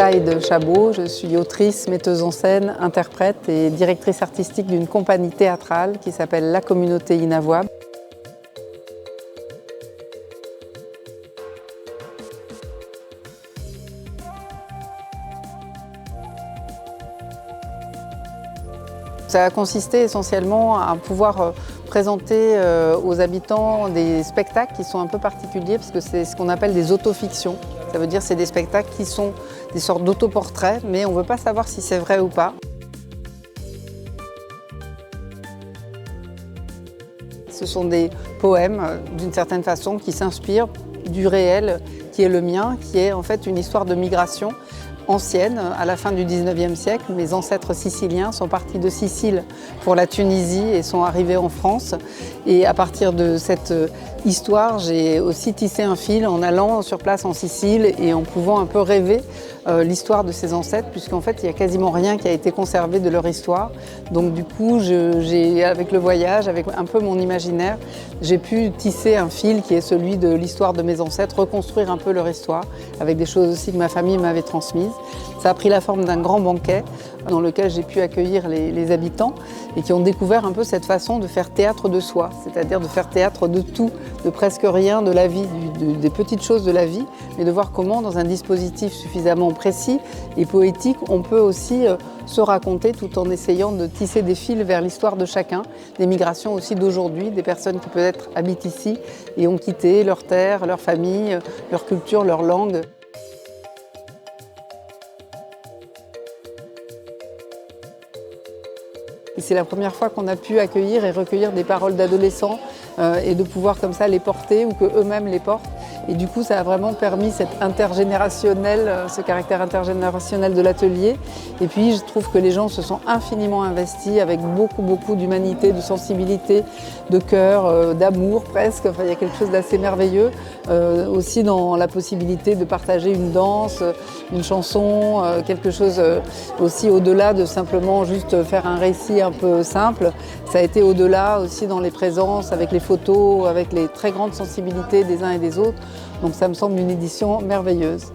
Clyde Chabot, je suis autrice, metteuse en scène, interprète et directrice artistique d'une compagnie théâtrale qui s'appelle La Communauté Inavouable. Ça a consisté essentiellement à pouvoir présenter aux habitants des spectacles qui sont un peu particuliers parce que c'est ce qu'on appelle des autofictions. Ça veut dire que c'est des spectacles qui sont des sortes d'autoportraits, mais on ne veut pas savoir si c'est vrai ou pas. Ce sont des poèmes, d'une certaine façon, qui s'inspirent du réel qui est le mien, qui est en fait une histoire de migration ancienne. À la fin du 19e siècle, mes ancêtres siciliens sont partis de Sicile pour la Tunisie et sont arrivés en France. Et à partir de cette histoire, j'ai aussi tissé un fil en allant sur place en Sicile et en pouvant un peu rêver l'histoire de ces ancêtres, puisqu'en fait, il n'y a quasiment rien qui a été conservé de leur histoire. Donc du coup, avec le voyage, avec un peu mon imaginaire, j'ai pu tisser un fil qui est celui de l'histoire de mes ancêtres, reconstruire un peu leur histoire, avec des choses aussi que ma famille m'avait transmises. Ça a pris la forme d'un grand banquet dans lequel j'ai pu accueillir les habitants et qui ont découvert un peu cette façon de faire théâtre de soi, c'est-à-dire de faire théâtre de tout, de presque rien, de la vie, des petites choses de la vie, mais de voir comment dans un dispositif suffisamment précis et poétique, on peut aussi se raconter tout en essayant de tisser des fils vers l'histoire de chacun, des migrations aussi d'aujourd'hui, des personnes qui peut-être habitent ici et ont quitté leur terre, leur famille, leur culture, leur langue. C'est la première fois qu'on a pu accueillir et recueillir des paroles d'adolescents et de pouvoir comme ça les porter ou qu'eux-mêmes les portent. Et du coup, ça a vraiment permis ce caractère intergénérationnel de l'atelier. Et puis, je trouve que les gens se sont infiniment investis avec beaucoup d'humanité, de sensibilité, de cœur, d'amour presque. Enfin, il y a quelque chose d'assez merveilleux. Aussi dans la possibilité de partager une danse, une chanson, quelque chose aussi au-delà de simplement juste faire un récit un peu simple. Ça a été au-delà aussi dans les présences, avec les photos, avec les très grandes sensibilités des uns et des autres. Donc ça me semble une édition merveilleuse.